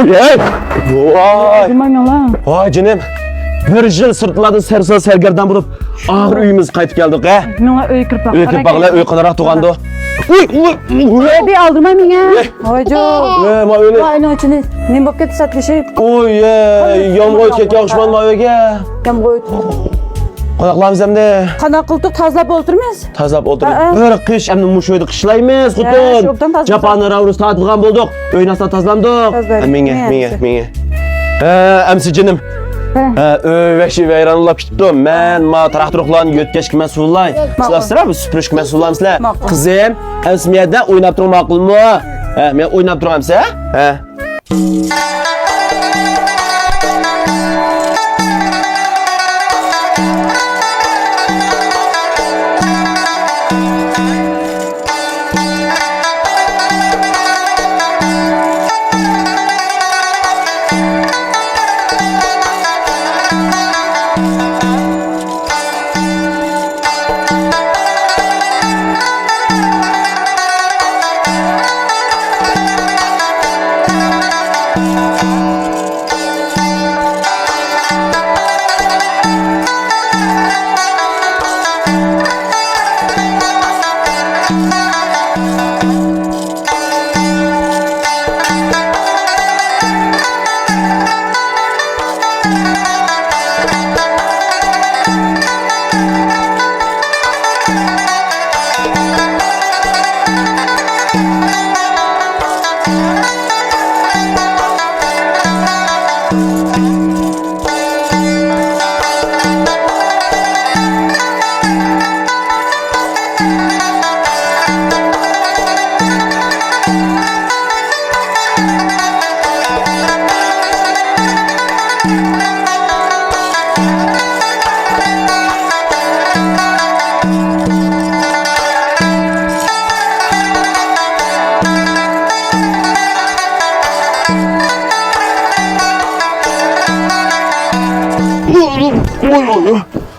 Voy. Bilmem Voy canım. Bir yıl sırtladın sersa sergerdan bulup ağır uyumuz kayıp geldik he. Nuna öy kırpak. Öyle kırpakla öyle kadar tuğandı. Uy. Bir aldırma mene. Hoca. Ma öyle. Vay ne içinde. Ne bakıp satlışı. Oy yomg'oy ketgan yaxshiman mavaga. Yomg'oy. Qo'yaqlarimiz hamda Qana qildik tozalab o'ltirmiz. tozalab o'tirib bir qish hamda mushoyda qishlaymiz xuddi. Japonni ravus tatbigan bo'ldik. O'ynasdan tozalandik. Menga. Amsi jinim. Vahshiy vayronlab ketdim. Men ma traktorlarni yo'tkashga mas'ullar. Sizlar supurishga mas'ullamsizlar. Qizim, amsimiyada o'ynab turib ma'qulmi? Men o'ynab turamsa? Ha.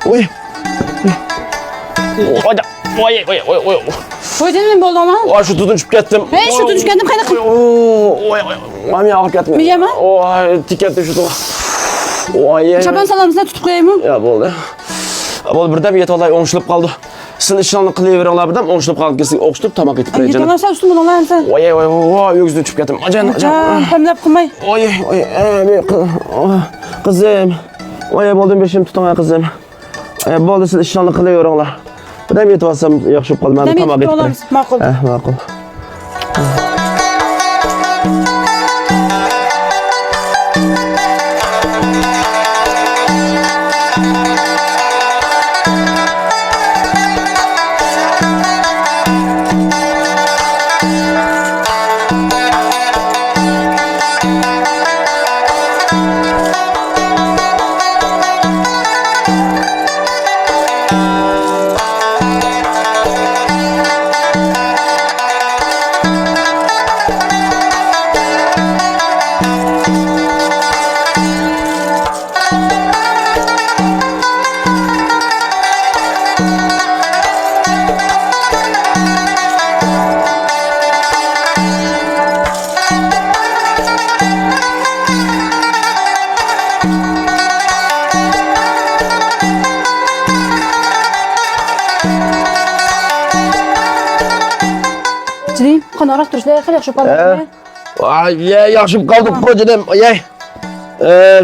Oy. Oy. Hocanın boldu ama. Oy şu tutunçup kettim. Hey şu tutunç kendim kaynak. Oy. Mami ağır ketme. Mi yeme? Oy tikettim şu tuğ. Oy. Şaban salamızdan tutup koyayım mı? Ya boldu. Boldu birden bir yet olay oңşılıp kaldı. Sizin işlerini kılayıverenler birden oңşılıp kaldı. Kesin oңşılıp tamak etip Ay canım. yetemezsen üstüm bunu lan sen. Oy. Öksüzden çıkıp kettim. Acan. Temlep kılmay. Oy. Kızım. Oy boldum beşim tutun kızım. Boldu siz işlerini kılayıverenler. Birden bir yet olsam yakışıp kaldı. Ben tamak etip. Makul. Makul. Cilim, kanarak duruşlar yakın yakışıp kaldı. Yaxshi kaldık kocadım.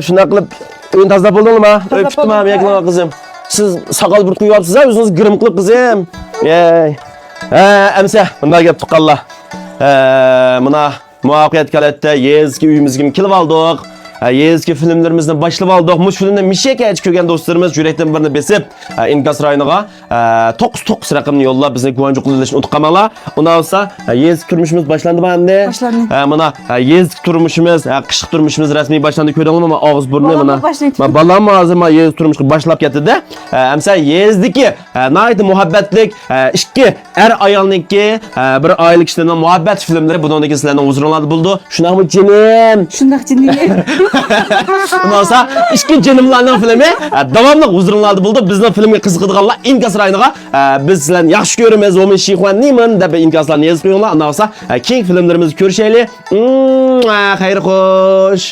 Şuna qilib o'yin tozalab bo'ldingmi? Öptüm ham yaklama qizim. Siz saqal bir quyapsiz, o'zingiz girim qilib qizim. Amsa, bunday gap tuqqanlar. Mana muvaffaqiyat kalatda yezki uyimizga kelib oldik. Yezki filmlarimizni boshlab oldik. Mush filmda mishak aytib ko'rgan do'stlarimiz yurakdan birini besib, inkas rayoniga 99 raqamni yo'llab bizni guvohnlik qilishni unutqamanglar. Undan olsa yezki turmushimiz boshlandimi endi? Boshlandi. Mana yezki turmushimiz, qishki turmushimiz rasmiy boshlandi. Ko'rdingizmi? Og'iz burni mana. Balam hozir mana yezki turmushga boshlab ketdi-da. Amsa yezdiki nayt muhabbatlik ikki er ayolniki bir oylik ishlardan muhabbat filmlari bundan sizlarning huzuringlarda bo'ldi. Shunaqmi jinim? Shundoq jinniga. Bundan ikki jinimlarning filmi davomli huzuringlarda bo'ldi. Bizning filmga qiziqadiganlar inkas rayoniga biz sizlarni yaxshi ko'ramiz, va men shiyxonniman deb inkaslarni yozib qo'yinglar. Undan sonra keng filmlarimizni ko'rishaylik. Xayr xo'sh.